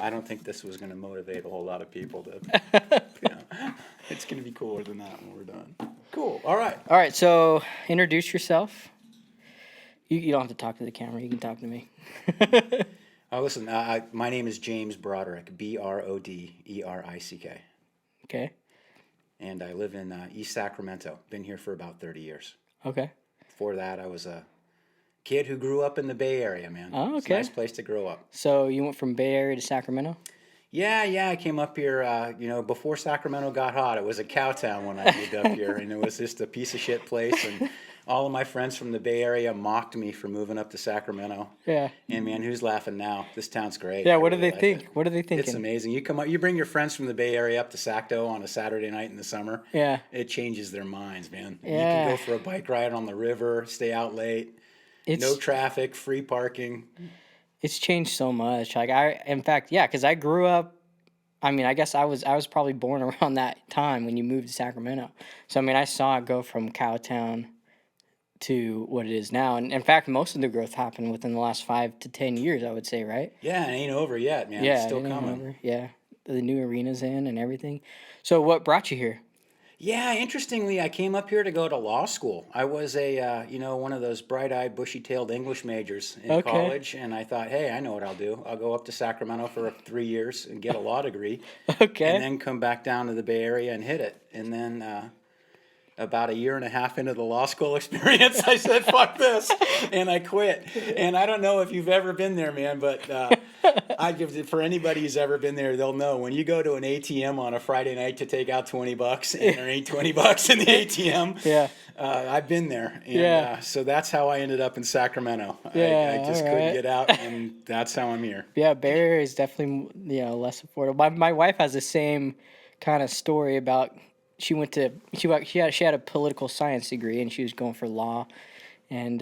I don't think this was going to motivate a whole lot of people to, it's going to be cooler than that when we're done. Cool. All right. All right, so introduce yourself. You don't have to talk to the camera. You can talk to me. Oh, listen, my name is James Broderick, Broderick. Okay. And I live in East Sacramento. Been here for about 30 years. Okay. Before that, I was a kid who grew up in the Bay Area, man. Oh, It's a okay. nice place to grow up. So you went from Bay Area to Sacramento? Yeah, I came up here, before Sacramento got hot. It was a cow town when I moved up here, and it was just a piece of shit place, and all of my friends from the Bay Area mocked me for moving up to Sacramento. Yeah. And man, who's laughing now? This town's great. Yeah, I what do really they like think? it. What are they thinking? It's amazing. You come up, you bring your friends from the Bay Area up to Sacto on a Saturday night in the summer. Yeah. It changes their minds, man. Yeah. You can go for a bike ride on the river, stay out late, no traffic, free parking. It's changed so much. In fact, because I grew up. I mean, I guess I was probably born around that time when you moved to Sacramento. So I mean, I saw it go from Cowtown to what it is now, and in fact, most of the growth happened within the last 5 to 10 years. I would say, right? Yeah, it ain't over yet, man. Yeah, It's still it ain't coming. over. Yeah, the new arena's in and everything. So, what brought you here? Yeah, interestingly, I came up here to go to law school. I was one of those bright-eyed, bushy-tailed English majors in college, and I thought, hey, I know what I'll do. I'll go up to Sacramento for 3 years and get a law degree, Okay. and then come back down to the Bay Area and hit it. And then about a year and a half into the law school experience, I said, fuck this, and I quit. And I don't know if you've ever been there, man, but for anybody who's ever been there, they'll know when you go to an ATM on a Friday night to take out $20 and there ain't $20 in the ATM. Yeah. I've been there. And, so that's how I ended up in Sacramento. Yeah, I just couldn't get out, and that's how I'm here. Yeah, Bay Area is definitely less affordable. My wife has the same kind of story about. She had a political science degree and she was going for law, and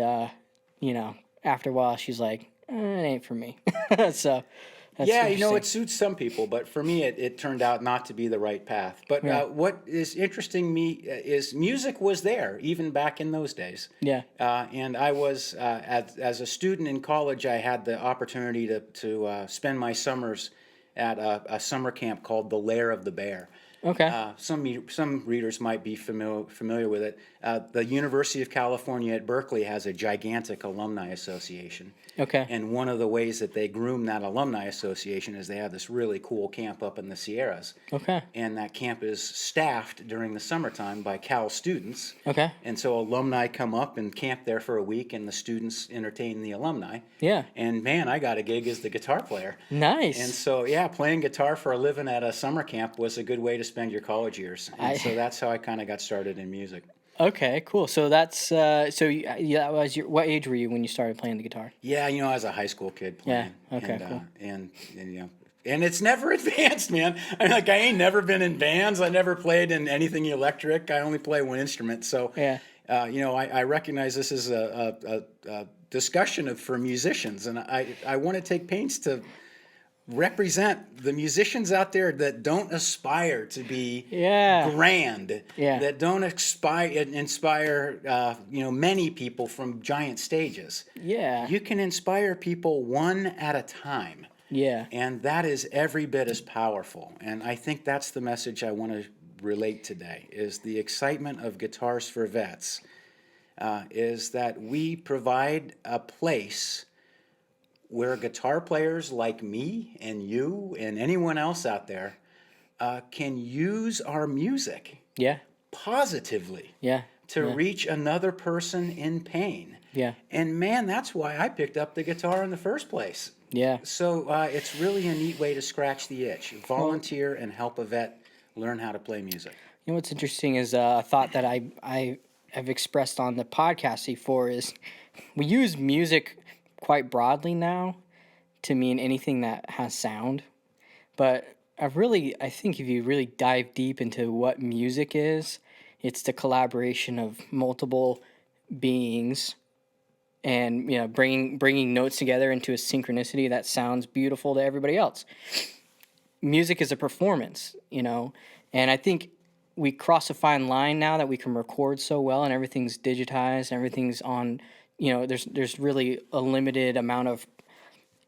after a while she's like, it ain't for me. So that's it suits some people, but for me it turned out not to be the right path. But what is interesting me is music was there even back in those days. Yeah. And I was as a student in college, I had the opportunity to spend my summers at a summer camp called the Lair of the Bear. Okay. Some readers might be familiar with it. The University of California at Berkeley has a gigantic alumni association. Okay. And one of the ways that they groom that alumni association is they have this really cool camp up in the Sierras. Okay. And that camp is staffed during the summertime by Cal students. Okay. And so alumni come up and camp there for a week, and the students entertain the alumni. Yeah. And man, I got a gig as the guitar player. Nice. And so, playing guitar for a living at a summer camp was a good way to spend your college years. And so that's how I kind of got started in music. Okay, cool. So that's that was what age were you when you started playing the guitar? Yeah, I was a high school kid playing. Yeah. Okay. And, cool. And it's never advanced, man. I ain't never been in bands. I never played in anything electric. I only play one instrument. So Yeah. I recognize this is a discussion for musicians, and I want to take pains to represent the musicians out there that don't aspire to be grand, that don't inspire many people from giant stages. Yeah. You can inspire people one at a time. Yeah. And that is every bit as powerful. And I think that's the message I want to relate today, is the excitement of Guitars for Vets, is that we provide a place where guitar players like me and you and anyone else out there can use our music positively to reach another person in pain. Yeah. And man, that's why I picked up the guitar in the first place. Yeah. So it's really a neat way to scratch the itch. Volunteer and help a vet learn how to play music. You know what's interesting is a thought that I have expressed on the podcast before is we use music quite broadly now to mean anything that has sound. But I think if you really dive deep into what music is, it's the collaboration of multiple beings and bringing notes together into a synchronicity that sounds beautiful to everybody else. Music is a performance, and I think we cross a fine line now that we can record so well and everything's digitized, everything's on, there's really a limited amount of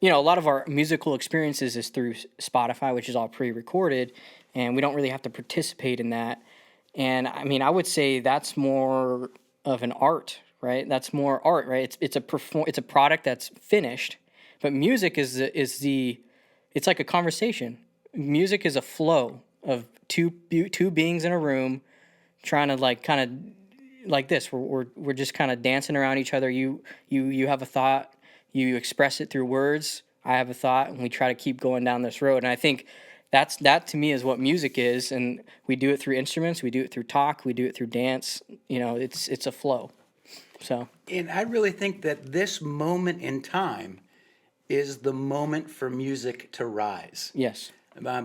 you know, a lot of our musical experiences is through Spotify, which is all pre-recorded, and we don't really have to participate in that. And I mean, I would say that's more of an art, right? That's more art, right? It's a product that's finished, but music it's like a conversation. Music is a flow of two beings in a room trying to like kind of like this. We're just kind of dancing around each other. You have a thought, you express it through words. I have a thought, and we try to keep going down this road. And I think that to me is what music is. And we do it through instruments, we do it through talk, we do it through dance. You know, it's a flow. So And I really think that this moment in time is the moment for music to rise. yes,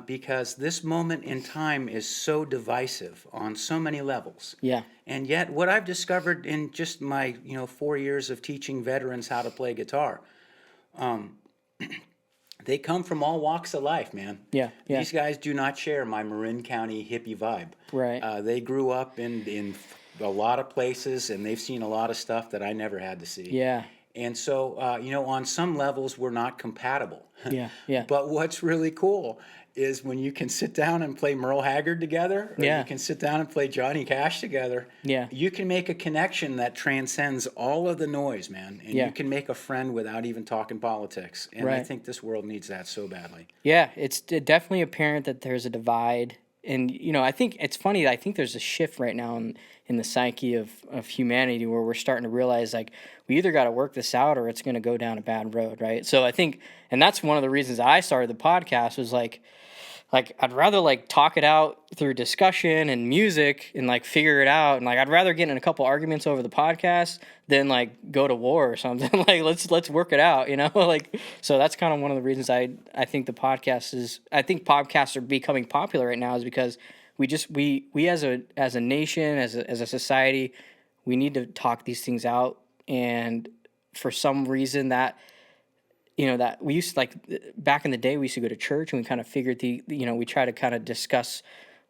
Because this moment in time is so divisive on so many levels. yeah, And yet, what I've discovered in just my 4 years of teaching veterans how to play guitar, they come from all walks of life, man. yeah, yeah. These guys do not share my Marin County hippie vibe. Right. They grew up in a lot of places, and they've seen a lot of stuff that I never had to see. Yeah, And so, on some levels, we're not compatible. yeah, yeah. But what's really cool is when you can sit down and play Merle Haggard together, or Yeah. you can sit down and play Johnny Cash together. Yeah. You can make a connection that transcends all of the noise, man. And Yeah. you can make a friend without even talking politics. And I Right. think this world needs that so badly. Yeah, it's definitely apparent that there's a divide. And, you know, I think it's funny. I think there's a shift right now in the psyche of humanity where we're starting to realize, like, we either got to work this out or it's going to go down a bad road, right? So I think, and that's one of the reasons I started the podcast was like I'd rather like talk it out through discussion and music and like figure it out. And like, I'd rather get in a couple arguments over the podcast than like go to war or something. Like, let's work it out, you know? Like, so that's kind of one of the reasons I think I think podcasts are becoming popular right now is because we as a nation, as a society, we need to talk these things out. And for some reason that we used to, like, back in the day, we used to go to church and we kind of figured we try to kind of discuss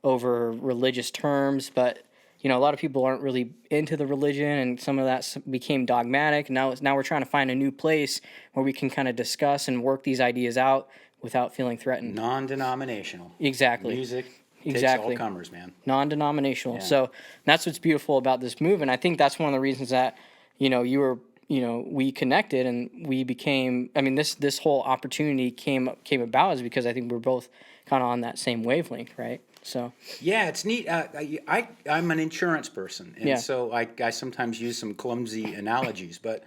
over religious terms, but, a lot of people aren't really into the religion and some of that became dogmatic. Now we're trying to find a new place where we can kind of discuss and work these ideas out without feeling threatened. Non-denominational. Exactly. Music Exactly. takes all comers, man. Non-denominational. Yeah. So that's what's beautiful about this movement. I think that's one of the reasons that, we connected and we became, I mean, this whole opportunity came about is because I think we're both kind of on that same wavelength, right? So Yeah, it's neat. I'm an insurance person, and Yeah. so I sometimes use some clumsy analogies. But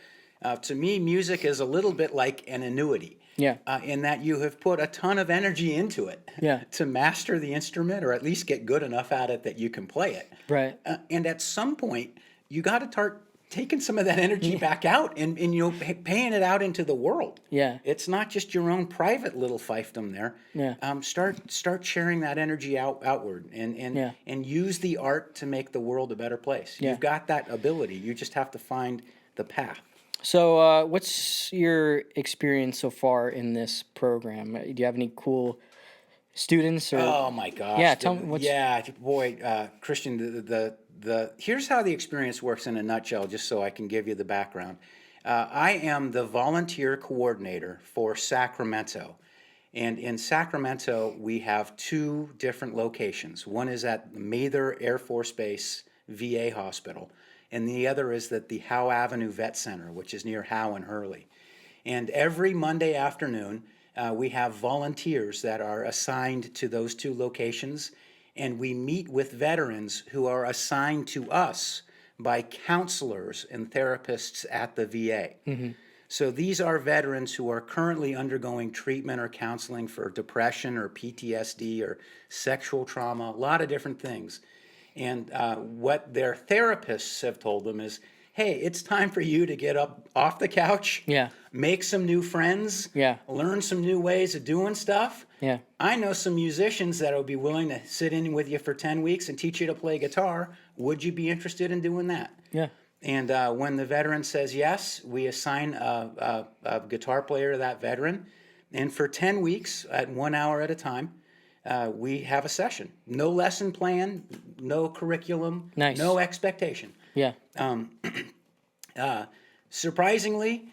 to me, music is a little bit like an annuity. Yeah. In that you have put a ton of energy into it Yeah. to master the instrument, or at least get good enough at it that you can play it. Right. And at some point, you got to start taking some of that energy back out and paying it out into the world. Yeah. It's not just your own private little fiefdom there. Yeah. Start sharing that energy outward and Yeah. and use the art to make the world a better place. Yeah. You've got that ability. You just have to find the path. So what's your experience so far in this program? Do you have any cool students or? Oh my gosh! Yeah, tell me what's- Yeah, boy, Christian. The here's how the experience works in a nutshell, just so I can give you the background. I am the volunteer coordinator for Sacramento, and in Sacramento we have two different locations. One is at the Mather Air Force Base VA Hospital, and the other is at the Howe Avenue Vet Center, which is near Howe and Hurley. And every Monday afternoon, we have volunteers that are assigned to those two locations, and we meet with veterans who are assigned to us by counselors and therapists at the VA. So these are veterans who are currently undergoing treatment or counseling for depression or PTSD or sexual trauma, a lot of different things. And what their therapists have told them is, hey, it's time for you to get up off the couch, Yeah. make some new friends, Yeah. learn some new ways of doing stuff. Yeah. I know some musicians that will be willing to sit in with you for 10 weeks and teach you to play guitar. Would you be interested in doing that? Yeah. And when the veteran says yes, we assign a guitar player to that veteran. And for 10 weeks, at 1 hour at a time, we have a session. No lesson plan, no curriculum, Nice. no expectation. Yeah. Surprisingly,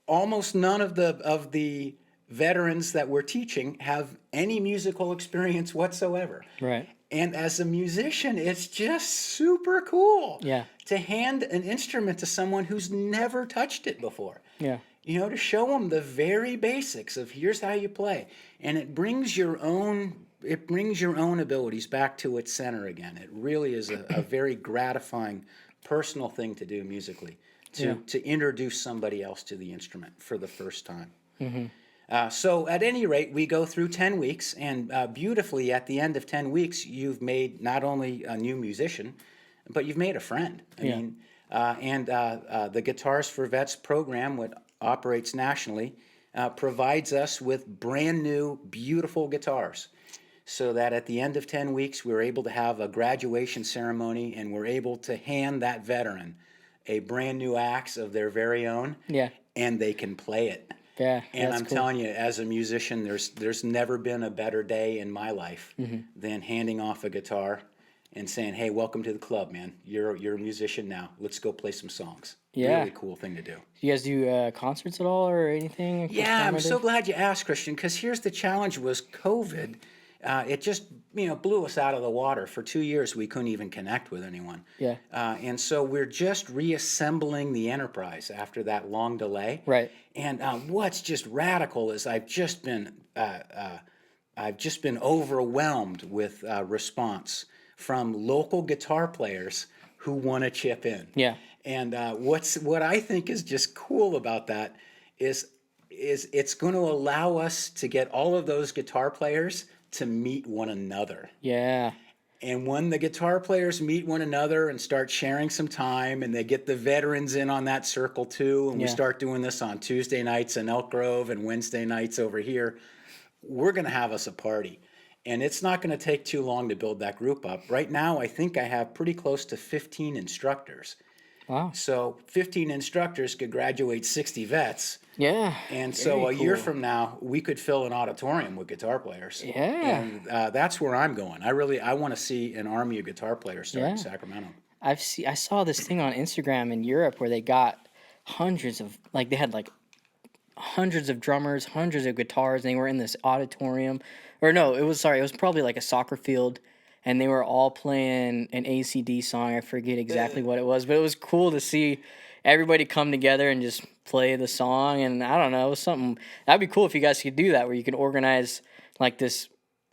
almost none of the veterans that we're teaching have any musical experience whatsoever. Right. And as a musician, it's just super cool Yeah. to hand an instrument to someone who's never touched it before. Yeah. You know, to show them the very basics of here's how you play. And it brings your own abilities back to its center again. It really is a very gratifying personal thing to do musically, to introduce somebody else to the instrument for the first time. So at any rate, we go through 10 weeks, and beautifully at the end of 10 weeks, you've made not only a new musician, but you've made a friend. I mean, the Guitars for Vets program, what operates nationally, provides us with brand new, beautiful guitars. So that at the end of 10 weeks, we're able to have a graduation ceremony, and we're able to hand that veteran a brand new axe of their very own, and they can play it. Yeah, And that's I'm cool. telling you, as a musician, there's never been a better day in my life than handing off a guitar and saying, "Hey, welcome to the club, man. You're a musician now. Let's go play some songs." Yeah. Really cool thing to do. You guys do concerts at all or anything? Yeah, I'm so performative? glad you asked, Christian, because here's the challenge was COVID. It just blew us out of the water. For 2 years, we couldn't even connect with anyone. Yeah. And so we're just reassembling the enterprise after that long delay. Right. And what's just radical is I've just been overwhelmed with response from local guitar players who want to chip in. Yeah. And what I think is just cool about that is it's going to allow us to get all of those guitar players to meet one another. Yeah. And when the guitar players meet one another and start sharing some time, and they get the veterans in on that circle too, and we start doing this on Tuesday nights in Elk Grove and Wednesday nights over here, we're going to have us a party. And it's not going to take too long to build that group up. Right now, I think I have pretty close to 15 instructors. Wow. So 15 instructors could graduate 60 vets. Yeah. And so very a year cool. from now, we could fill an auditorium with guitar players. Yeah. And that's where I'm going. I want to see an army of guitar players start in Sacramento. I saw this thing on Instagram in Europe where they got they had like hundreds of drummers, hundreds of guitars, and they were in this auditorium. Or no, it was probably like a soccer field, and they were all playing an ACD song. I forget exactly what it was, but it was cool to see everybody come together and just play the song. And I don't know, it was something that'd be cool if you guys could do that, where you could organize like this,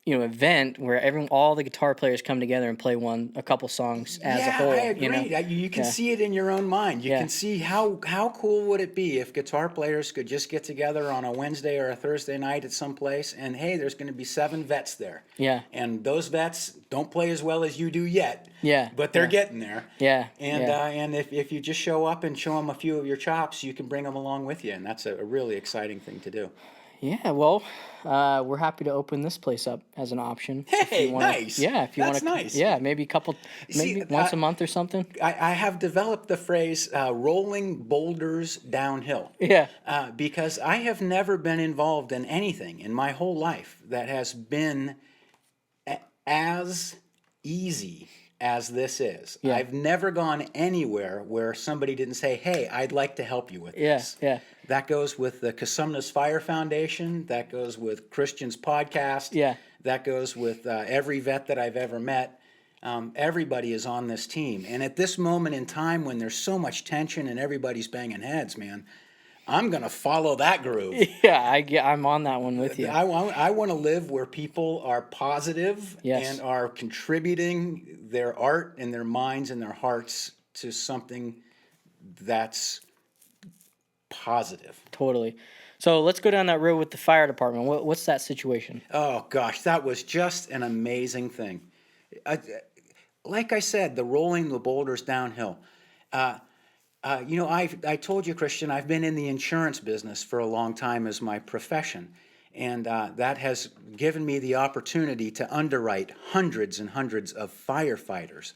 event where all the guitar players come together and play a couple songs as a whole. I agree. You can see it in your own mind. You can see how cool would it be if guitar players could just get together on a Wednesday or a Thursday night at some place, and hey, there's going to be 7 vets there. Yeah. And those vets don't play as well as you do yet. Yeah. But they're getting there. Yeah. And if you just show up and show them a few of your chops, you can bring them along with you, and that's a really exciting thing to do. Yeah, well, we're happy to open this place up as an option. Hey, nice. Yeah, if you want That's to. nice. Yeah, maybe once a month or something. I have developed the phrase rolling boulders downhill. Yeah. Because I have never been involved in anything in my whole life that has been as easy as this is. Yeah. I've never gone anywhere where somebody didn't say, "Hey, I'd like to help you with this." Yeah. That goes with the Casumnas Fire Foundation. That goes with Christian's podcast. Yeah. That goes with every vet that I've ever met. Everybody is on this team. And at this moment in time when there's so much tension and everybody's banging heads, man, I'm going to follow that groove. Yeah, I'm on that one with you. I want to live where people are positive and are contributing their art and their minds and their hearts to something that's positive. Totally. So let's go down that road with the fire department. What's that situation? Oh, gosh, that was just an amazing thing. Like I said, the rolling the boulders downhill. I told you, Christian, I've been in the insurance business for a long time as my profession. And that has given me the opportunity to underwrite hundreds and hundreds of firefighters.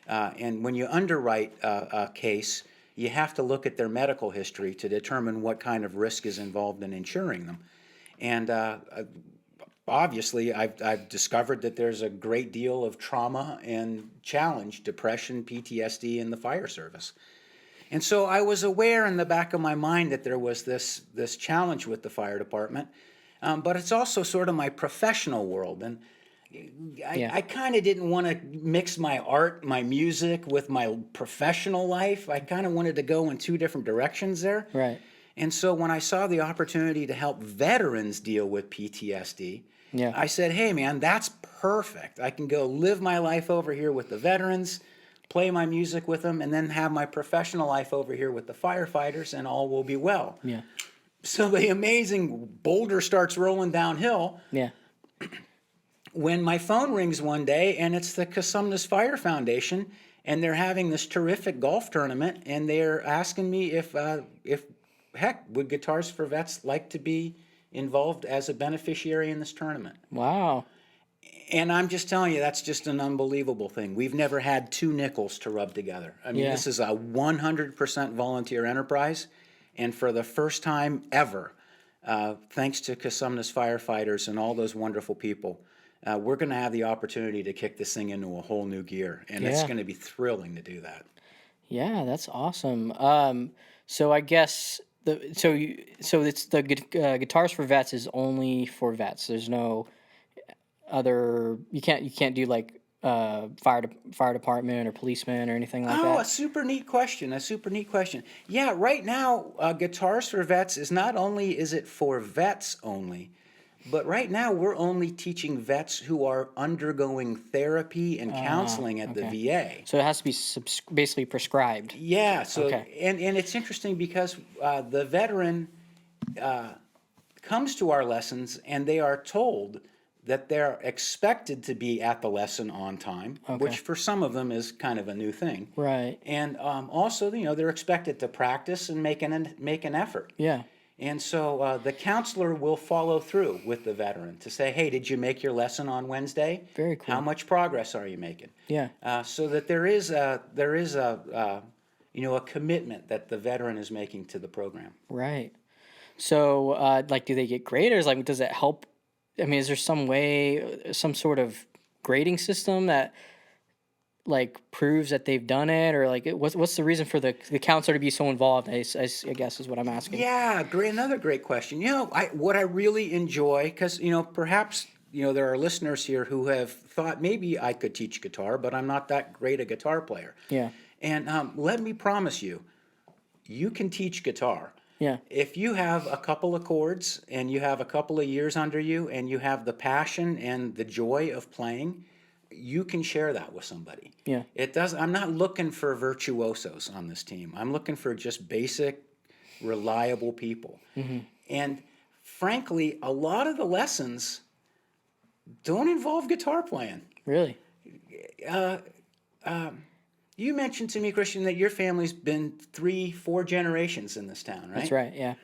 And when you underwrite a case, you have to look at their medical history to determine what kind of risk is involved in insuring them. And obviously, I've discovered that there's a great deal of trauma and challenge, depression, PTSD in the fire service. And so I was aware in the back of my mind that there was this challenge with the fire department, but it's also sort of my professional world. And Yeah. I kind of didn't want to mix my art, my music with my professional life. I kind of wanted to go in two different directions there. Right. And so when I saw the opportunity to help veterans deal with PTSD, Yeah. I said, hey, man, that's perfect. I can go live my life over here with the veterans, play my music with them, and then have my professional life over here with the firefighters, and all will be well. Yeah. So the amazing boulder starts rolling downhill Yeah. when my phone rings one day, and it's the Casumnas Fire Foundation, and they're having this terrific golf tournament, and they're asking me if heck, would Guitars for Vets like to be involved as a beneficiary in this tournament? Wow. And I'm just telling you, that's just an unbelievable thing. We've never had two nickels to rub together. I mean, Yeah. this is a 100% volunteer enterprise, and for the first time ever, thanks to Casumnas firefighters and all those wonderful people, we're going to have the opportunity to kick this thing into a whole new gear, and it's Yeah. going to be thrilling to do that. Yeah, that's awesome. So I guess so it's the Guitars for Vets is only for vets. There's no other. You can't do like fire department or policeman or anything like Oh, a that. super neat question. A super neat question. Yeah, right now, Guitars for Vets is not only is it for vets only, but right now we're only teaching vets who are undergoing therapy and counseling at the Okay. VA. So it has to be basically prescribed. Yeah, so Okay. and it's interesting because the veteran comes to our lessons and they are told that they're expected to be at the lesson on time, which for some of them is kind of a new thing. Right. And also, they're expected to practice and make an effort. Yeah. And so the counselor will follow through with the veteran to say, hey, did you make your lesson on Wednesday? Very cool. How much progress are you making? Yeah. So that there is a commitment that the veteran is making to the program. Right. So like, do they get graded? Or like, does it help? I mean, is there some way, some sort of grading system that like proves that they've done it, or like what's the reason for the counselor to be so involved? I guess is what I'm asking. Yeah, great. Another great question. What I really enjoy, because perhaps there are listeners here who have thought maybe I could teach guitar, but I'm not that great a guitar player. Yeah. And let me promise you, you can teach guitar. Yeah. If you have a couple of chords and you have a couple of years under you and you have the passion and the joy of playing, you can share that with somebody. Yeah. I'm not looking for virtuosos on this team. I'm looking for just basic, reliable people. Mm-hmm. And frankly, a lot of the lessons don't involve guitar playing. Really? You mentioned to me, Christian, that your family's been 3-4 generations in this town, right? That's right. Yeah.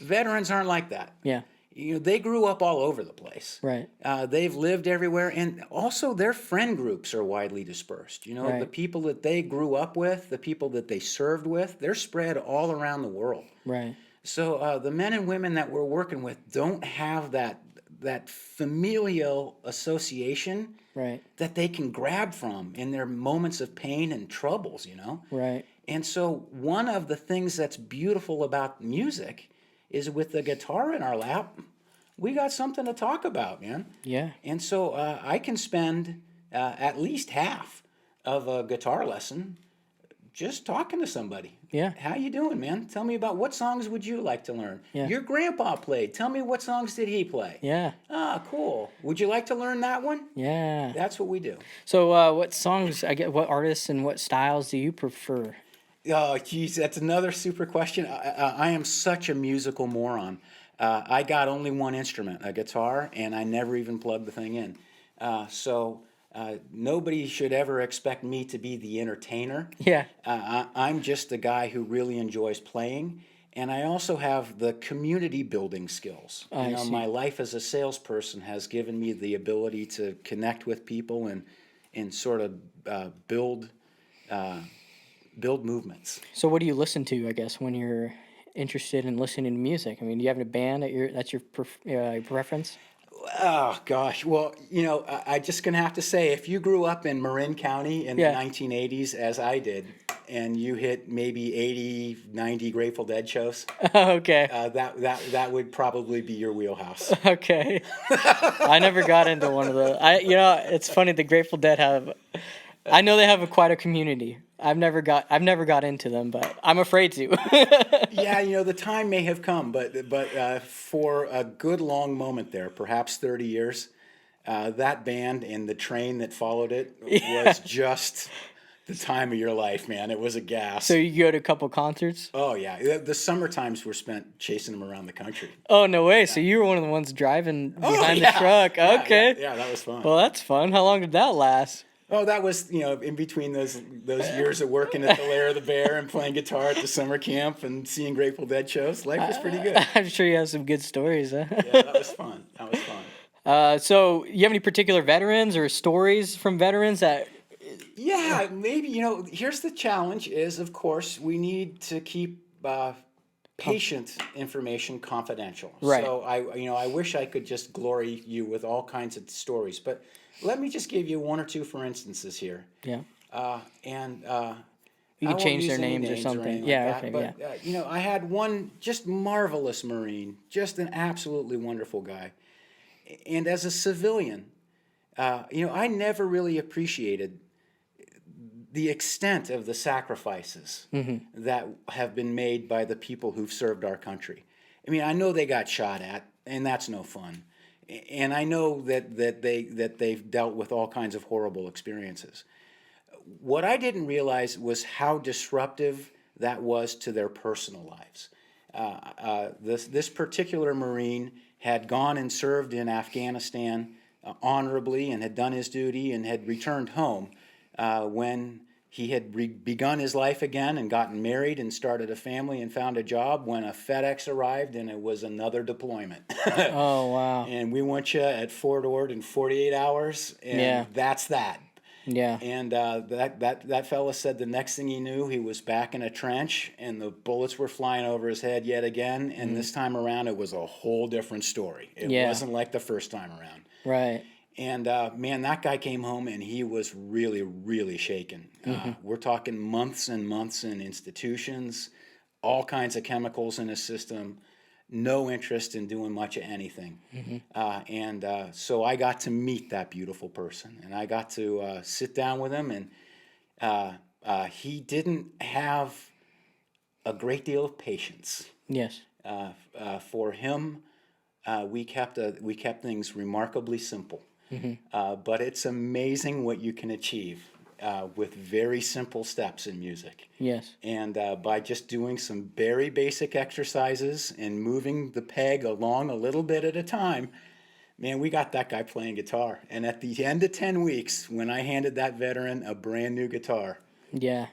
Veterans aren't like that. Yeah. They grew up all over the place. Right. They've lived everywhere, and also their friend groups are widely dispersed. Right. The people that they grew up with, the people that they served with, they're spread all around the world. Right. So the men and women that we're working with don't have that familial association Right. that they can grab from in their moments of pain and troubles. Right. And so one of the things that's beautiful about music is with the guitar in our lap, we got something to talk about, man. Yeah. And so I can spend at least half of a guitar lesson just talking to somebody. Yeah. How you doing, man? Tell me about what songs would you like to learn? Yeah. Your grandpa played. Tell me what songs did he play? Yeah. Ah, cool. Would you like to learn that one? Yeah. That's what we do. So what songs? What artists and what styles do you prefer? Oh, geez, that's another super question. I am such a musical moron. I got only one instrument, a guitar, and I never even plugged the thing in. So nobody should ever expect me to be the entertainer. Yeah. I'm just the guy who really enjoys playing, and I also have the community building skills. I see. My life as a salesperson has given me the ability to connect with people and sort of build movements. So what do you listen to, I guess, when you're interested in listening to music? I mean, do you have a band that's your preference? Oh, gosh. Well, I just going to have to say, if you grew up in Marin County in Yeah. the 1980s, as I did, and you hit maybe 80, 90 Grateful Dead shows, Okay. that would probably be your wheelhouse. Okay. I never got into one of those. It's funny. The Grateful Dead I know they have quite a community. I've never got into them, but I'm afraid to. Yeah, the time may have come, but for a good long moment there, perhaps 30 years, that band and the train that followed it was just the time of your life, man. It was a gas. So you go to a couple concerts? Oh yeah, the summer times were spent chasing them around the country. Oh, no way. So you were one of the ones driving behind the yeah. truck. Yeah, Okay. yeah, that was fun. Well, that's fun. How long did that last? Oh, that was, in between those years of working at the Lair of the Bear and playing guitar at the summer camp and seeing Grateful Dead shows. Life was pretty good. I'm sure you have some good stories, huh? Yeah, that was fun. That was fun. So you have any particular veterans or stories from veterans that... Yeah, maybe, here's the challenge is, of course, we need to keep patient information confidential. Right. So I wish I could just glory you with all kinds of stories, but let me just give you one or two for instances here. Yeah. And You I can won't change use their any names or something. anything Yeah, like okay, that, but I had one just marvelous Marine, just an absolutely wonderful guy. And as a civilian, I never really appreciated the extent of the sacrifices that have been made by the people who've served our country. I mean, I know they got shot at, and that's no fun. And I know that they've dealt with all kinds of horrible experiences. What I didn't realize was how disruptive that was to their personal lives. This particular Marine had gone and served in Afghanistan honorably and had done his duty and had returned home when he had begun his life again and gotten married and started a family and found a job when a FedEx arrived and it was another deployment. Oh, wow. And we want you at Fort Ord in 48 hours, and that's that. Yeah. And that fella said the next thing he knew, he was back in a trench, and the bullets were flying over his head yet again. And this time around, it was a whole different story. It wasn't like the first time around. Right. And man, that guy came home, and he was really, really shaken. We're talking months and months in institutions, all kinds of chemicals in his system, no interest in doing much of anything. So I got to meet that beautiful person, and I got to sit down with him, and he didn't have a great deal of patience. Yes. For him, we kept things remarkably simple. But it's amazing what you can achieve with very simple steps in music. Yes. And by just doing some very basic exercises and moving the peg along a little bit at a time, man, we got that guy playing guitar. And at the end of 10 weeks, when I handed that veteran a brand new guitar,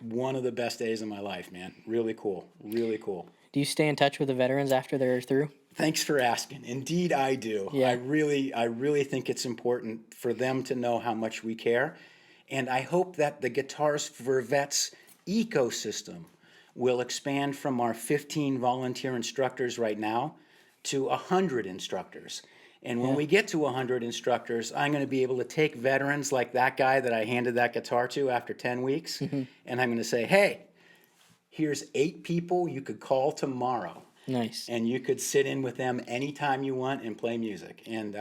one of the best days of my life, man. Really cool. Really cool. Do you stay in touch with the veterans after they're through? Thanks for asking. Indeed, I do. Yeah. I really think it's important for them to know how much we care. And I hope that the Guitars for Vets ecosystem will expand from our 15 volunteer instructors right now to 100 instructors. And when we get to 100 instructors, I'm going to be able to take veterans like that guy that I handed that guitar to after 10 weeks, and I'm going to say, hey, here's 8 people you could call tomorrow. Nice. And you could sit in with them anytime you want and play music. And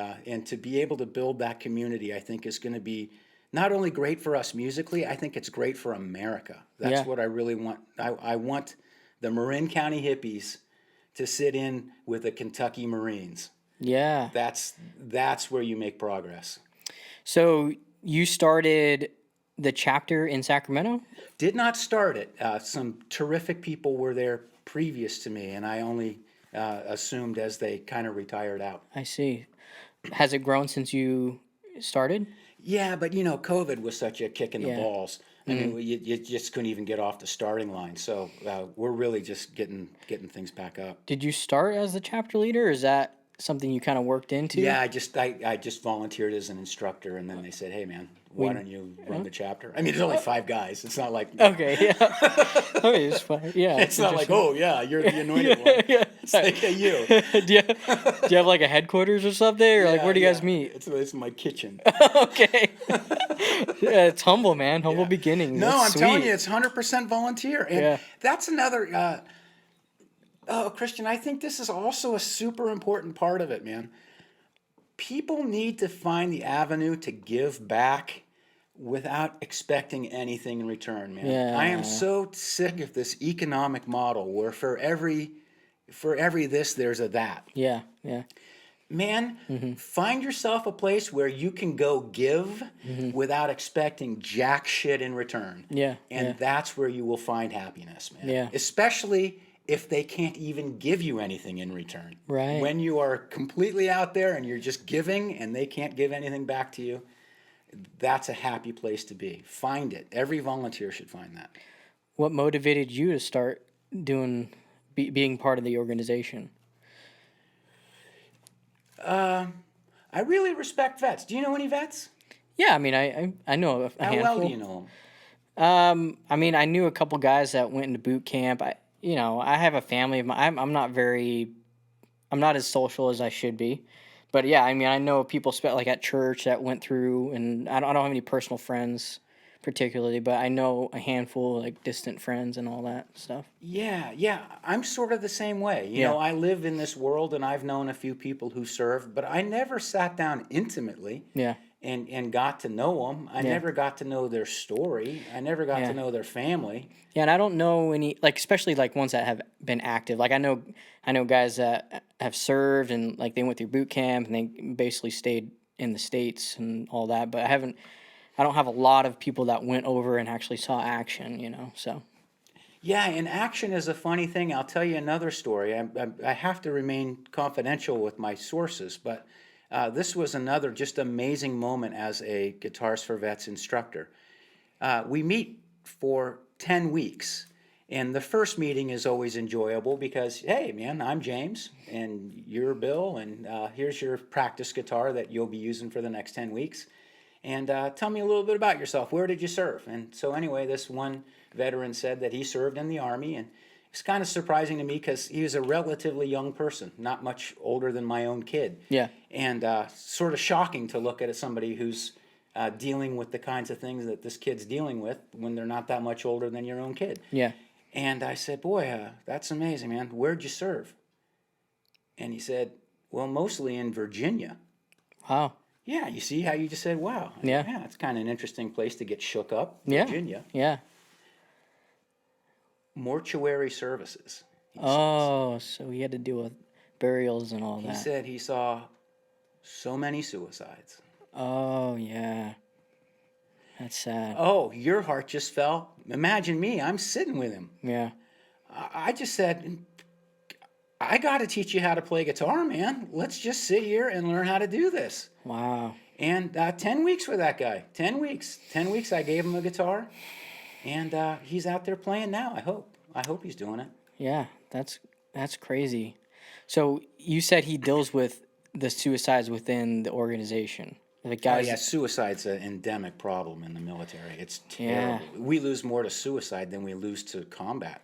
to be able to build that community, I think is going to be not only great for us musically, I think it's great for America. That's what I really want. I want the Marin County hippies to sit in with the Kentucky Marines. Yeah. That's where you make progress. So you started the chapter in Sacramento? Did not start it. Some terrific people were there previous to me, and I only assumed as they kind of retired out. I see. Has it grown since you started? Yeah, but COVID was such a kick in the balls. I mean, you just couldn't even get off the starting line. So we're really just getting things back up. Did you start as the chapter leader, or is that something you kind of worked into? Yeah, I just volunteered as an instructor, and then they said, "Hey, man, why don't you run the chapter?" I mean, there's only 5 guys. It's not like Okay, yeah. Okay, it's fine. Yeah, it's not like, interesting. oh yeah, you're the anointed one. Yeah. It's like, hey, you. Do you have like a headquarters or something, or like where do you guys meet? It's my kitchen. Okay. Yeah, it's humble, man. Humble Yeah. beginnings. No, That's I'm telling sweet. you, it's 100% volunteer, and Yeah. that's another. Oh, Christian, I think this is also a super important part of it, man. People need to find the avenue to give back without expecting anything in return, man. I am Yeah. so sick of this economic model where for every this there's a that. Yeah. Yeah. Man, find yourself a place where you can go give without expecting jack shit in return. Yeah. And Yeah. that's where you will find happiness, man. Yeah. Especially if they can't even give you anything in return. Right. When you are completely out there and you're just giving and they can't give anything back to you, that's a happy place to be. Find it. Every volunteer should find that. What motivated you to start being part of the organization? I really respect vets. Do you know any vets? Yeah, I mean, I know a How handful. well do you know them? I mean, I knew a couple guys that went into boot camp. I have a family of my. I'm not as social as I should be, but yeah, I mean, I know people like at church that went through, and I don't have any personal friends particularly, but I know a handful like distant friends and all that stuff. Yeah. I'm sort of the same way. You Yeah. know, I live in this world and I've known a few people who served, but I never sat down intimately Yeah, and got to know them. I Yeah. never got to know their story. I never got Yeah. to know their family. yeah, and I don't know any like especially like ones that have been active. Like I know guys that have served and like they went through boot camp and they basically stayed in the States and all that, but I don't have a lot of people that went over and actually saw action, so. Yeah, and action is a funny thing. I'll tell you another story. I have to remain confidential with my sources, but this was another just amazing moment as a Guitars for Vets instructor. We meet for 10 weeks, and the first meeting is always enjoyable because, hey, man, I'm James, and you're Bill, and here's your practice guitar that you'll be using for the next 10 weeks. And tell me a little bit about yourself. Where did you serve? And so anyway, this one veteran said that he served in the Army, and it's kind of surprising to me because he was a relatively young person, not much older than my own kid. Yeah. And sort of shocking to look at somebody who's dealing with the kinds of things that this kid's dealing with when they're not that much older than your own kid. Yeah. And I said, boy, that's amazing, man. Where'd you serve? And he said, well, mostly in Virginia. Wow. Yeah, you see how you just said, wow. Yeah. Yeah, it's kind of an interesting place to get shook up, Yeah. Virginia. Yeah. Mortuary services. Oh, so he had to deal with burials and all He that. said he saw so many suicides. Oh, yeah. That's sad. Oh, your heart just fell. Imagine me, I'm sitting with him. Yeah. I just said, I got to teach you how to play guitar, man. Let's just sit here and learn how to do this. Wow. And 10 weeks with that guy. 10 weeks. 10 weeks I gave him a guitar. And he's out there playing now, I hope. I hope he's doing it. Yeah, that's crazy. So you said he deals with the suicides within the organization. The Oh, guys. yeah, suicide's an endemic problem in the military. It's terrible. We lose more to suicide than we lose to combat.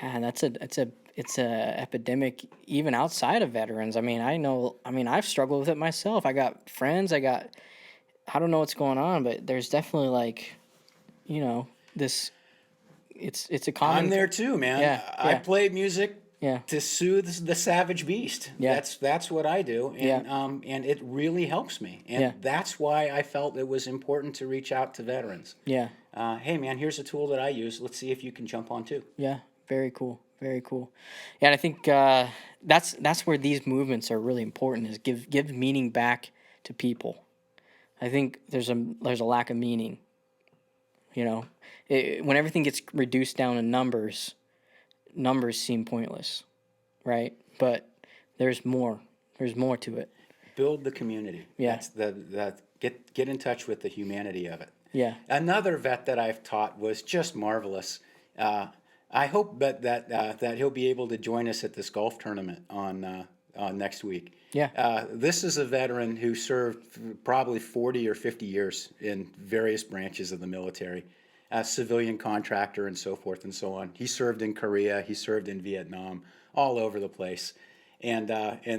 Yeah, it's a epidemic even outside of veterans. I mean, I've struggled with it myself. I got friends. I don't know what's going on, but there's definitely like, this. It's a common. I'm there too, man. Yeah, I yeah. play music Yeah. to soothe the savage beast. Yeah. That's what I do, and Yeah. and it really helps me. And Yeah. that's why I felt it was important to reach out to veterans. Yeah. Hey, man, here's a tool that I use. Let's see if you can jump on too. Yeah. Very cool. Very cool. Yeah, and I think that's where these movements are really important. Is give meaning back to people. I think there's a lack of meaning. When everything gets reduced down to numbers seem pointless, right? But there's more. There's more to it. Build the community. Yeah. That's get in touch with the humanity of it. Yeah. Another vet that I've taught was just marvelous. I hope that he'll be able to join us at this golf tournament on next week. Yeah. This is a veteran who served probably 40 or 50 years in various branches of the military, civilian contractor and so forth and so on. He served in Korea, he served in Vietnam, all over the place. And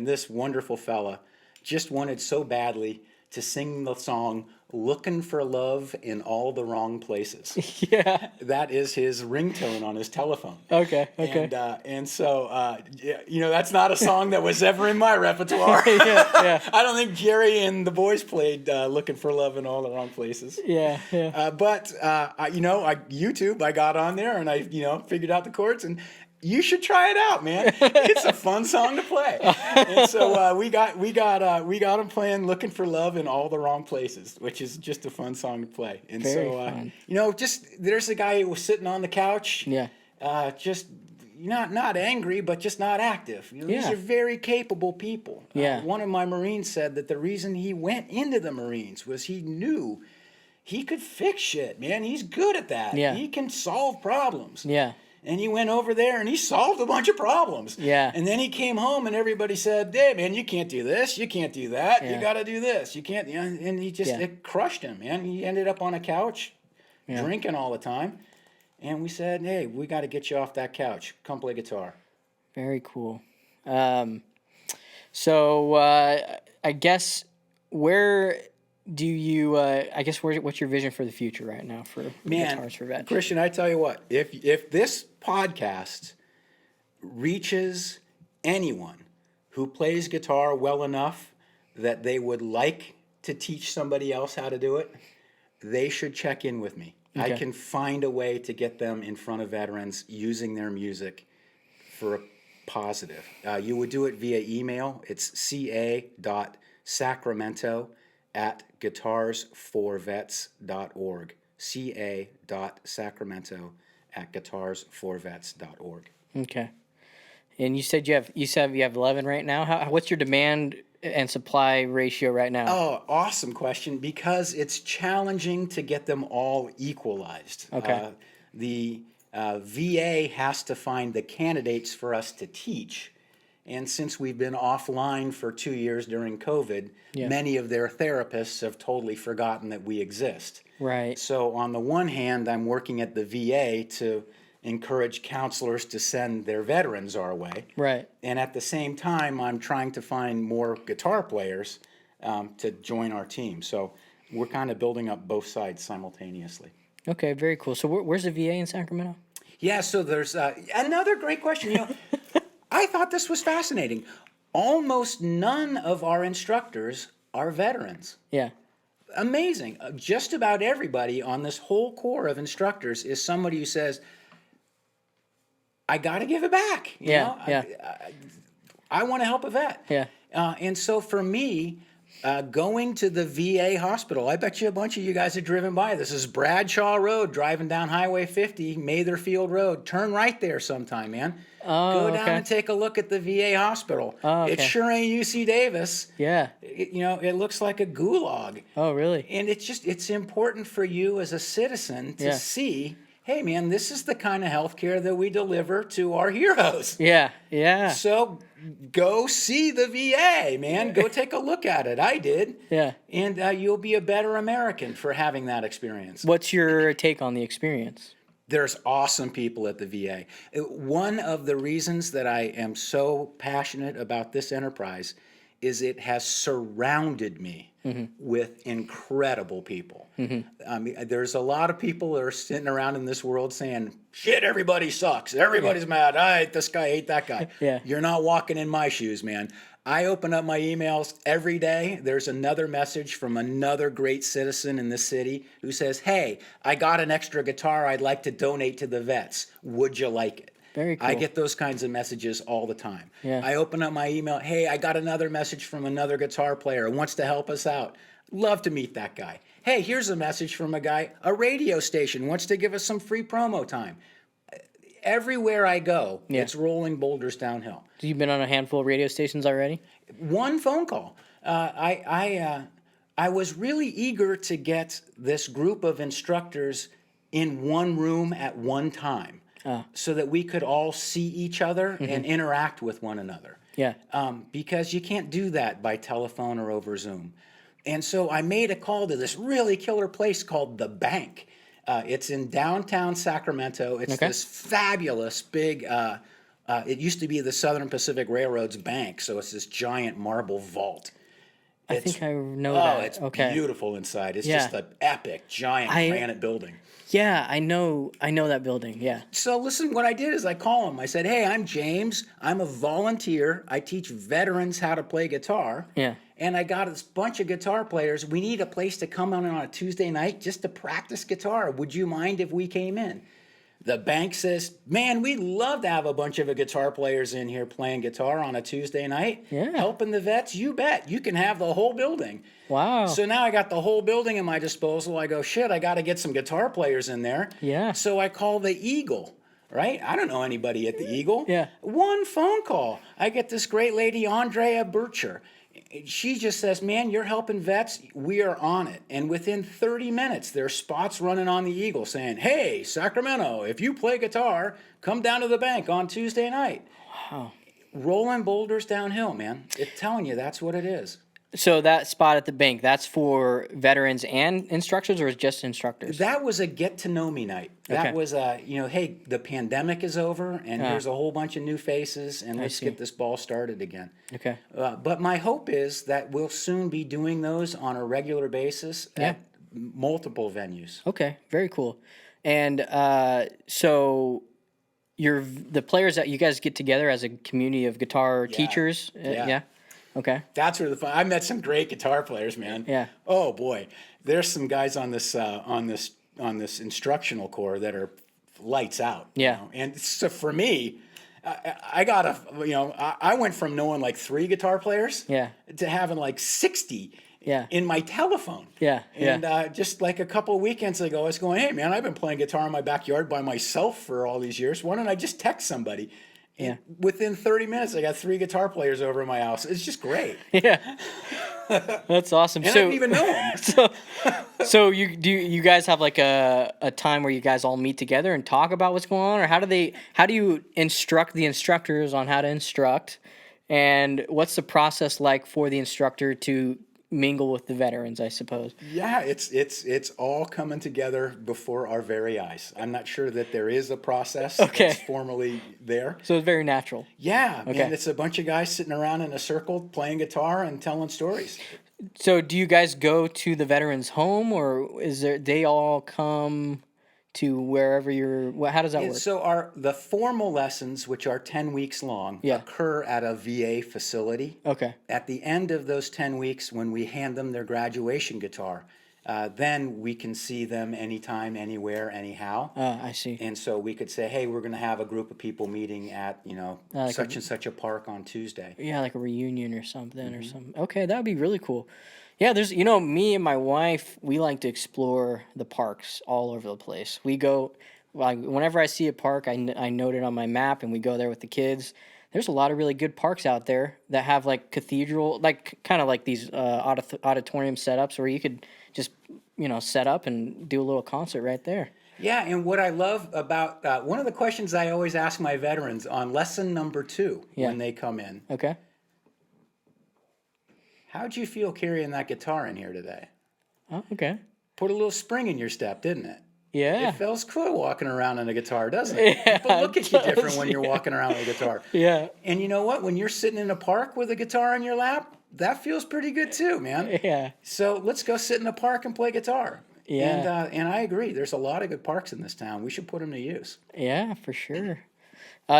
this wonderful fella just wanted so badly to sing the song "Looking for Love in All the Wrong Places." Yeah. That is his ringtone on his telephone. Okay. And so, that's not a song that was ever in my repertoire. Yeah. I don't think Jerry and the boys played "Looking for Love in All the Wrong Places." Yeah. But I got on there and I figured out the chords, and you should try it out, man. It's a fun song to play. And so we got him playing "Looking for Love in All the Wrong Places," which is just a fun song to play. And Very so fun. just there's a guy who was sitting on the couch. Yeah. Just not angry, but just not active. These Yeah. are very capable people. Yeah. One of my Marines said that the reason he went into the Marines was he knew he could fix shit, man. He's good at that. Yeah. He can solve problems. Yeah. And he went over there and he solved a bunch of problems. Yeah. And then he came home and everybody said, "Hey, man, you can't do this. You can't do that. Yeah. You got to do this. You can't." And he just, it crushed him, man. He ended up on a couch drinking all the time. And we said, "Hey, we got to get you off that couch. Come play guitar." Very cool. So I guess where do you? What's your vision for the future right now for Guitars for Vets? Christian, I tell you what, if this podcast reaches anyone who plays guitar well enough that they would like to teach somebody else how to do it, they should check in with me. I Okay. can find a way to get them in front of veterans using their music for a positive. You would do it via email. It's ca.sacramento@guitarsforvets.org. ca.sacramento@guitarsforvets.org. Okay. And you said you have 11 right now. What's your demand and supply ratio right now? Oh, awesome question, because it's challenging to get them all equalized. Okay. The VA has to find the candidates for us to teach. And since we've been offline for 2 years during COVID, many of their therapists have totally forgotten that we exist. Right. So on the one hand, I'm working at the VA to encourage counselors to send their veterans our way. Right. And at the same time, I'm trying to find more guitar players to join our team. So we're kind of building up both sides simultaneously. Okay. Very cool. So where's the VA in Sacramento? Yeah, so there's another great question. I thought this was fascinating. Almost none of our instructors are veterans. Yeah. Amazing. Just about everybody on this whole core of instructors is somebody who says, "I got to give it back. I want to help a vet." Yeah. And so for me, going to the VA hospital, I bet you a bunch of you guys have driven by. This is Bradshaw Road, driving down Highway 50, Matherfield Road. Turn right there sometime, man. Go down and take a look at the VA hospital. Oh, okay. It sure ain't UC Davis. Yeah. It looks like a gulag. Oh, really? And it's important for you as a citizen to see, hey, man, this is the kind of healthcare that we deliver to our heroes. Yeah. Yeah. So go see the VA, man. Go take a look at it. I did. Yeah. And you'll be a better American for having that experience. What's your take on the experience? There's awesome people at the VA. One of the reasons that I am so passionate about this enterprise is it has surrounded me with incredible people. I mean, there's a lot of people that are sitting around in this world saying, "Shit, everybody sucks. Everybody's mad. I hate this guy, I hate that guy." Yeah. You're not walking in my shoes, man. I open up my emails every day. There's another message from another great citizen in this city who says, "Hey, I got an extra guitar I'd like to donate to the vets. Would you like it?" Very cool. I get those kinds of messages all the time. Yeah. I open up my email, "Hey, I got another message from another guitar player who wants to help us out. Love to meet that guy. Hey, here's a message from a guy, a radio station wants to give us some free promo time." Everywhere I go, it's rolling boulders downhill. So you've been on a handful of radio stations already? One phone call. I was really eager to get this group of instructors in one room at one time so that we could all see each other and interact with one another. Yeah. Because you can't do that by telephone or over Zoom. And so I made a call to this really killer place called The Bank. It's in downtown Sacramento. It's Okay. this fabulous big, it used to be the Southern Pacific Railroad's bank, so it's this giant marble vault. I It's think I know Oh, that. it's Okay. beautiful inside. It's Yeah. just an epic, giant I granite building. yeah, I know that building. Yeah. So listen, what I did is I call him. I said, "Hey, I'm James. I'm a volunteer. I teach veterans how to play guitar. Yeah. And I got this bunch of guitar players. We need a place to come on a Tuesday night just to practice guitar. Would you mind if we came in?" The bank says, "Man, we'd love to have a bunch of guitar players in here playing guitar on a Tuesday night, Yeah. helping the vets. You bet. You can have the whole building." Wow. So now I got the whole building at my disposal. I go, shit, I got to get some guitar players in there. Yeah. So I call the Eagle, right? I don't know anybody at the Eagle. Yeah. One phone call. I get this great lady, Andrea Bircher. She just says, "Man, you're helping vets. We are on it." And within 30 minutes, there's spots running on the Eagle saying, "Hey, Sacramento, if you play guitar, come down to the bank on Tuesday night." Wow. Rolling boulders downhill, man. It's telling you that's what it is. So that spot at the bank, that's for veterans and instructors, or is just instructors? That was a get to know me night. That Okay. was hey, the pandemic is over, and here's a whole bunch of new faces, and let's see. get this ball started again. Okay. But my hope is that we'll soon be doing those on a regular basis at multiple venues. Okay. Very cool. And so the players that you guys get together as a community of guitar teachers. Yeah. Okay. That's where the fun. I met some great guitar players, man. Yeah. Oh boy, there's some guys on this instructional corps that are lights out. Yeah. And so for me, I got I went from knowing like 3 guitar players. Yeah. To having like 60. Yeah. In my telephone. Yeah. And just like a couple of weekends ago, I was going, "Hey man, I've been playing guitar in my backyard by myself for all these years. Why don't I just text somebody?" And within 30 minutes, I got 3 guitar players over at my house. It's just great. Yeah. That's awesome. And I So didn't even know them. so you guys have like a time where you guys all meet together and talk about what's going on, or how do you instruct the instructors on how to instruct, and what's the process like for the instructor to mingle with the veterans, I suppose? Yeah, it's all coming together before our very eyes. I'm not sure that there is a process that's formally there. So it's very natural. Yeah, man, it's a bunch of guys sitting around in a circle playing guitar and telling stories. So do you guys go to the veterans' home, or they all come to wherever how does that work? So the formal lessons, which are 10 weeks long, occur at a VA facility. Okay. At the end of those 10 weeks, when we hand them their graduation guitar, then we can see them anytime, anywhere, anyhow. I see. And so we could say, "Hey, we're going to have a group of people meeting at, such and such a park on Tuesday." Yeah, like a reunion or something or something. Okay, that would be really cool. Yeah, there's, me and my wife, we like to explore the parks all over the place. We go, like, whenever I see a park, I note it on my map, and we go there with the kids. There's a lot of really good parks out there that have, like, cathedral, like, kind of like these auditorium setups where you could just, set up and do a little concert right there. Yeah, and what I love about one of the questions I always ask my veterans on lesson number 2 when they come in. Okay. How'd you feel carrying that guitar in here today? Oh, okay. Put a little spring in your step, didn't it? Yeah. It feels cool walking around on a guitar, doesn't it? Yeah, People look at you it different does, when you're walking around with a guitar. Yeah. And you know what? When you're sitting in a park with a guitar in your lap, that feels pretty good too, man. Yeah. So let's go sit in a park and play guitar. Yeah. And I agree. There's a lot of good parks in this town. We should put them to use. Yeah, for sure.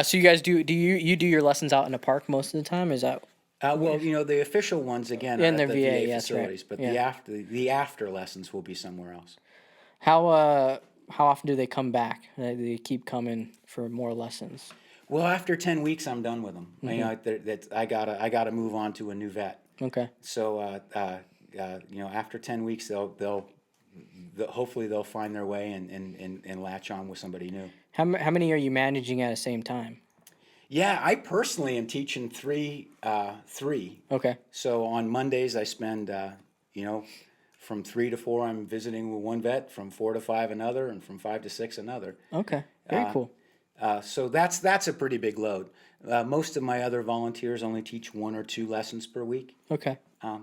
So you guys do you do your lessons out in the park most of the time? Is that... Well, the official ones again are In at their the VA, VA that's right. facilities, but Yeah. the after lessons will be somewhere else. How often do they come back? Do they keep coming for more lessons? Well, after 10 weeks, I'm done with them. I gotta move on to a new vet. Okay. So after 10 weeks, they'll hopefully they'll find their way and latch on with somebody new. How many are you managing at the same time? Yeah, I personally am teaching three. Okay. So on Mondays, I spend, from 3 to 4, I'm visiting with one vet, from 4 to 5 another, and from 5 to 6 another. Okay. Very cool. So that's a pretty big load. Most of my other volunteers only teach 1 or 2 lessons per week, Okay.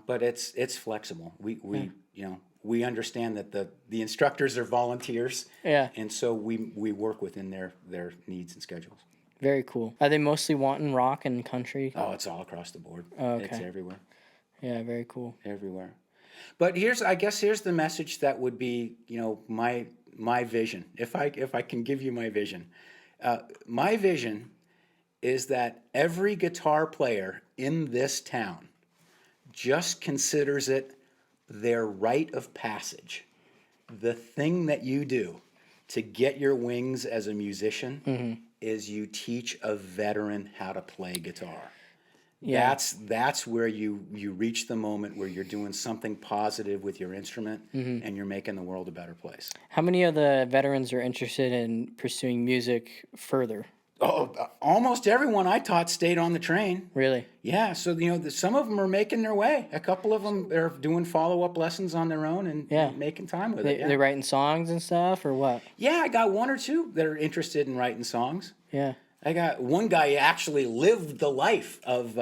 but it's flexible. We understand that the instructors are volunteers, Yeah. and so we work within their needs and schedules. Very cool. Are they mostly wanting rock and country? Oh, it's all across the board. Oh, It's okay. everywhere, Yeah, very cool. everywhere. But I guess here's the message that would be, my vision. If I can give you my vision, my vision is that every guitar player in this town just considers it their rite of passage, the thing that you do to get your wings as a musician is you teach a veteran how to play guitar. Yeah. That's where you reach the moment where you're doing something positive with your instrument and you're making the world a better place. How many of the veterans are interested in pursuing music further? Oh, almost everyone I taught stayed on the train. Really? Yeah, so some of them are making their way. A couple of them are doing follow-up lessons on their own and Yeah. making time with They, it. Yeah. they're writing songs and stuff, or what? Yeah, I got 1 or 2 that are interested in writing songs. Yeah. I got one guy who actually lived the life of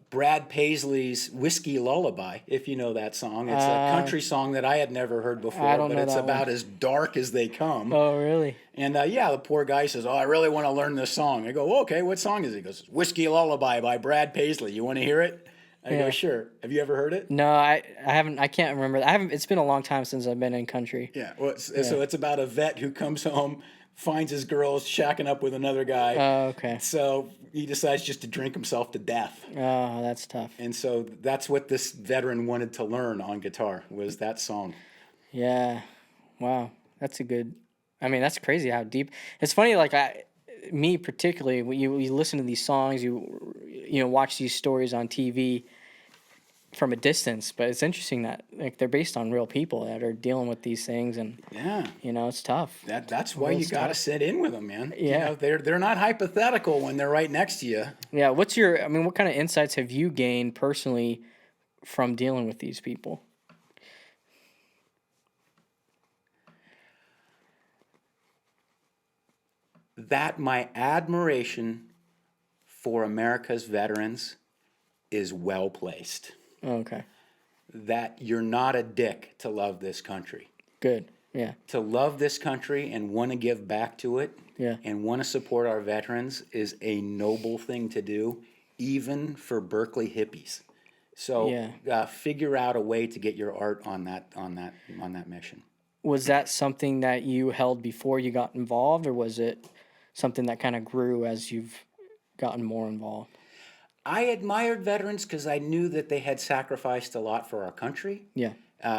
Brad Paisley's "Whiskey Lullaby," if you know that song. It's a country song that I had never heard before, I don't but know it's that about one. as dark as they come. Oh, really? And yeah, the poor guy says, "Oh, I really want to learn this song." I go, well, "Okay, what song is it?" He goes, "Whiskey Lullaby" by Brad Paisley. You want to hear it? I Yeah. go, "Sure." Have you ever heard it? No, I haven't. I can't remember. I haven't. It's been a long time since I've been in country. Yeah. Well, so it's about a vet who comes home, finds his girl shacking up with another guy. Oh, okay. So he decides just to drink himself to death. Oh, that's tough. And so that's what this veteran wanted to learn on guitar was that song. Yeah. Wow. That's a good. I mean, that's crazy how deep. It's funny, like me particularly, when you listen to these songs, you watch these stories on TV from a distance, but it's interesting that like they're based on real people that are dealing with these things, and Yeah. it's tough. That's why Real you got to stuff. sit in with them, man. Yeah. They're not hypothetical when they're right next to you. Yeah. What kind of insights have you gained personally from dealing with these people? That my admiration for America's veterans is well placed. Oh, okay. That you're not a dick to love this country. Good. Yeah. To love this country and want to give back to it Yeah. and want to support our veterans is a noble thing to do, even for Berkeley hippies. So figure out a way to get your art on that mission. Was that something that you held before you got involved, or was it something that kind of grew as you've gotten more involved? I admired veterans because I knew that they had sacrificed a lot for our country. Yeah.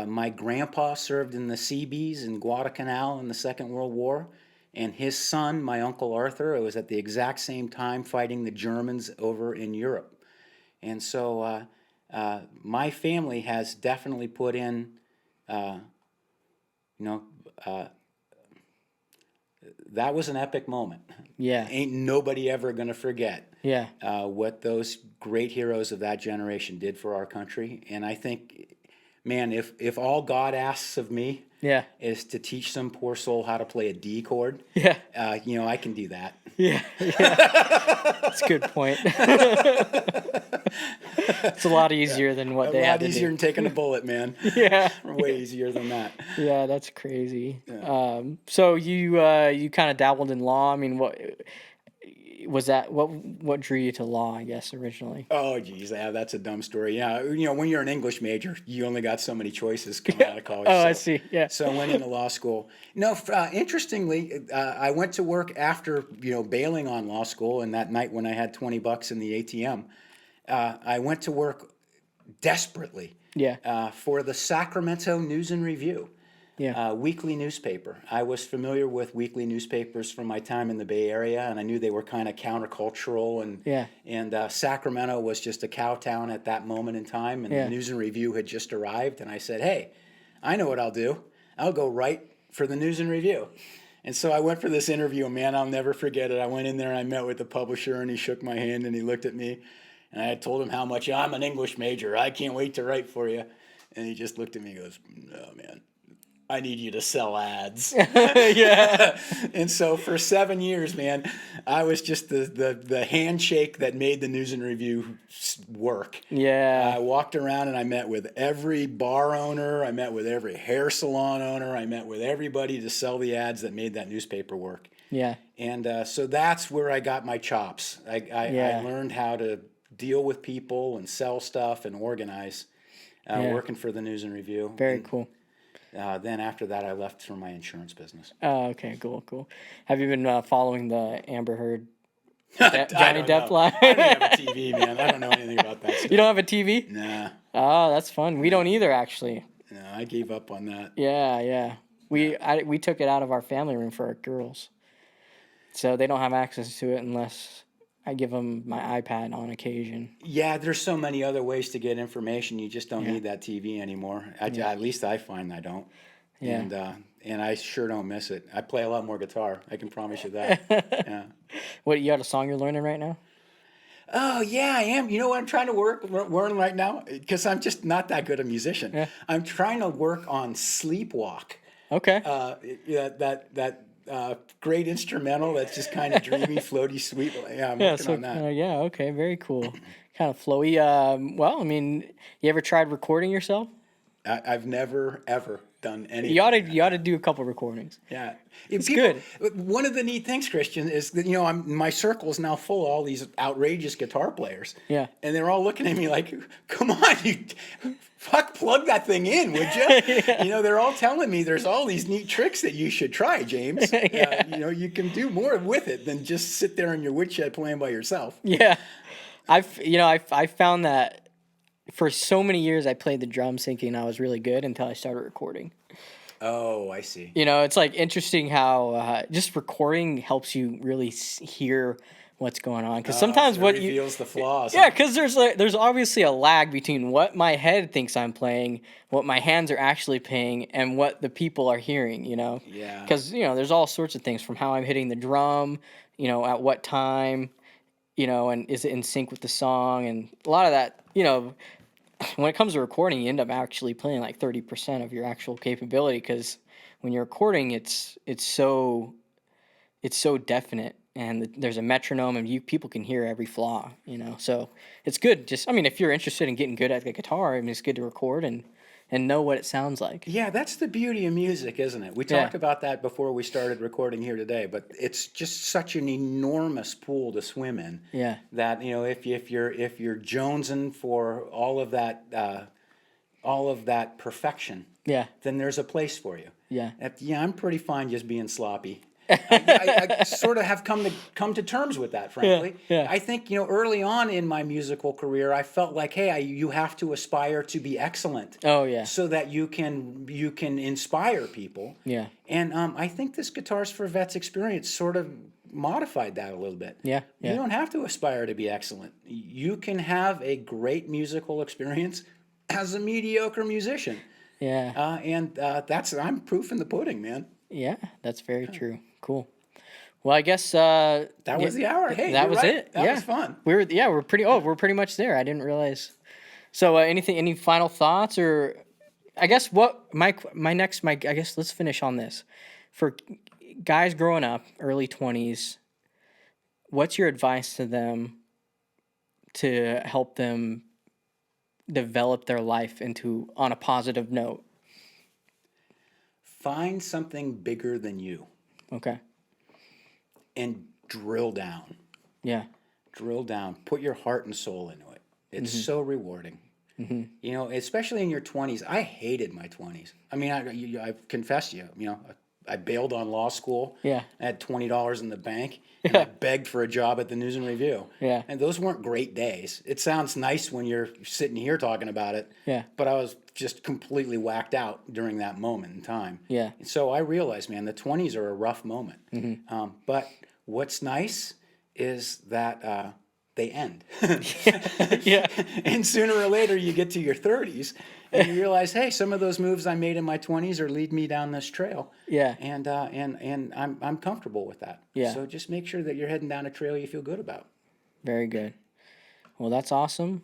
My grandpa served in the Seabees in Guadalcanal in the Second World War, and his son, my Uncle Arthur, was at the exact same time fighting the Germans over in Europe. And so my family has definitely put in, that was an epic moment. Yeah. Ain't nobody ever going to forget Yeah. what those great heroes of that generation did for our country. And I think, man, if all God asks of me Yeah. is to teach some poor soul how to play a D chord, Yeah. I can do that. Yeah. Yeah. That's a good point. It's a lot easier than what they A had lot to easier do. than taking a bullet, man. Yeah. Way easier than that. Yeah, that's crazy. So you kind of dabbled in law. I mean, what was that? What drew you to law? I guess originally. Oh, geez, yeah, that's a dumb story. Yeah, when you're an English major, you only got so many choices coming out of college. Oh, I see. Yeah. So I went into law school. No, interestingly, I went to work after bailing on law school, and that night when I had $20 in the ATM, I went to work desperately Yeah. for the Sacramento News and Review. Yeah. Weekly newspaper. I was familiar with weekly newspapers from my time in the Bay Area, and I knew they were kind of countercultural. And Sacramento was just a cow town at that moment in time, and Yeah. the News and Review had just arrived. And I said, "Hey, I know what I'll do. I'll go write for the News and Review." And so I went for this interview, and man, I'll never forget it. I went in there and I met with the publisher, and he shook my hand and he looked at me, and I had told him how much I'm an English major. I can't wait to write for you. And he just looked at me and goes, "No, man. I need you to sell ads. Yeah. And so for 7 years, man, I was just the handshake that made the News and Review work. Yeah. I walked around and I met with every bar owner. I met with every hair salon owner. I met with everybody to sell the ads that made that newspaper work. Yeah. And so that's where I got my chops. I learned how to deal with people and sell stuff and organize, working for the News and Review. Very And, cool. then after that, I left for my insurance business. Oh, okay, cool. Have you been following the Amber Heard I Johnny don't Depp know. line? I don't have a TV, man. I don't know anything about that stuff. You don't have a TV? Nah, Oh, that's fun. We don't either, actually. no, I gave up on that. Yeah. We took it out of our family room for our girls, so they don't have access to it unless I give them my iPad on occasion. Yeah, there's so many other ways to get information. You just don't need that TV anymore. At least I find I don't. Yeah. And I sure don't miss it. I play a lot more guitar. I can promise you that. Yeah. What, you got a song you're learning right now? Oh yeah, I am. You know what I'm trying to learn right now? Because I'm just not that good a musician. Yeah. I'm trying to work on Sleepwalk. Okay. That great instrumental that's just kind of dreamy, floaty, sweet. Yeah, I'm working on that. Yeah, okay, very cool. Kind of flowy. Well, I mean, you ever tried recording yourself? I've never ever done anything. You ought to do a couple recordings. Yeah, It's good. One of the neat things, Christian, is that my circle is now full of all these outrageous guitar players. Yeah. And they're all looking at me like, "Come on, you plug that thing in, would you?" Yeah. They're all telling me there's all these neat tricks that you should try, James. Yeah. You can do more with it than just sit there in your woodshed playing by yourself. Yeah. I found that for so many years I played the drums thinking I was really good until I started recording. Oh, I see. It's like interesting how just recording helps you really hear what's going on, because sometimes It reveals the flaws. Yeah, because there's obviously a lag between what my head thinks I'm playing, what my hands are actually playing, and what the people are hearing. Yeah. Because there's all sorts of things, from how I'm hitting the drum, at what time, and is it in sync with the song, and a lot of that. When it comes to recording, you end up actually playing like 30% of your actual capability, because when you're recording, it's so definite, and there's a metronome, and people can hear every flaw. So it's good. If you're interested in getting good at the guitar, it's good to record and know what it sounds like. Yeah, that's the beauty of music, isn't it? We talked about that before we started recording here today, but it's just such an enormous pool to swim in. Yeah. That if you're jonesing for all of that perfection, Yeah. then there's a place for you. Yeah. I'm pretty fine just being sloppy. I sort of have come to terms with that, frankly. Yeah. I think early on in my musical career, I felt like, hey, you have to aspire to be excellent. Oh, yeah. So that you can inspire people. Yeah. And I think this Guitars for Vets experience sort of modified that a little bit. Yeah. You don't have to aspire to be excellent. You can have a great musical experience as a mediocre musician. Yeah. I'm proof in the pudding, man. Yeah, that's very true. Cool. Well, I guess That was the hour. Hey, that you're was right. it. That Yeah. was fun. We're pretty much there. I didn't realize. So, any final thoughts, or I guess I guess let's finish on this. For guys growing up, early 20s, what's your advice to them to help them develop their life on a positive note? Find something bigger than you Okay. and drill down. Yeah. Drill down. Put your heart and soul into it. It's so rewarding. Especially in your 20s. I hated my 20s. I've confessed to you, I bailed on law school. Yeah. I had $20 in the bank, and I begged for a job at the News and Review. Yeah. And those weren't great days. It sounds nice when you're sitting here talking about it. Yeah. But I was just completely whacked out during that moment in time. Yeah. And so I realized, man, the 20s are a rough moment. But what's nice is that they end. Yeah. And sooner or later you get to your 30s and you realize, hey, some of those moves I made in my 20s are lead me down this trail. Yeah. And I'm comfortable with that. Yeah. So just make sure that you're heading down a trail you feel good about. Very good. Well, that's awesome.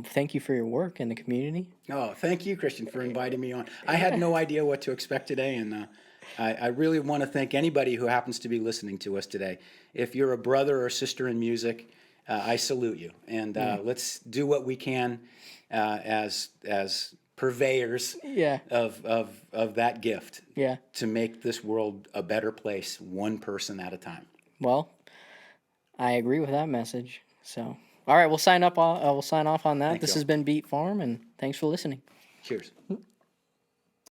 Thank you for your work in the community. Oh, thank you, Christian, for inviting me on. I had no idea what to expect today, and I really want to thank anybody who happens to be listening to us today. If you're a brother or sister in music, I salute you, and let's do what we can as purveyors Yeah. of that gift Yeah. to make this world a better place, one person at a time. Well, I agree with that message. So, all right, we'll sign off on that. Thank This you has all. been Beat Farm, and thanks for listening. Cheers.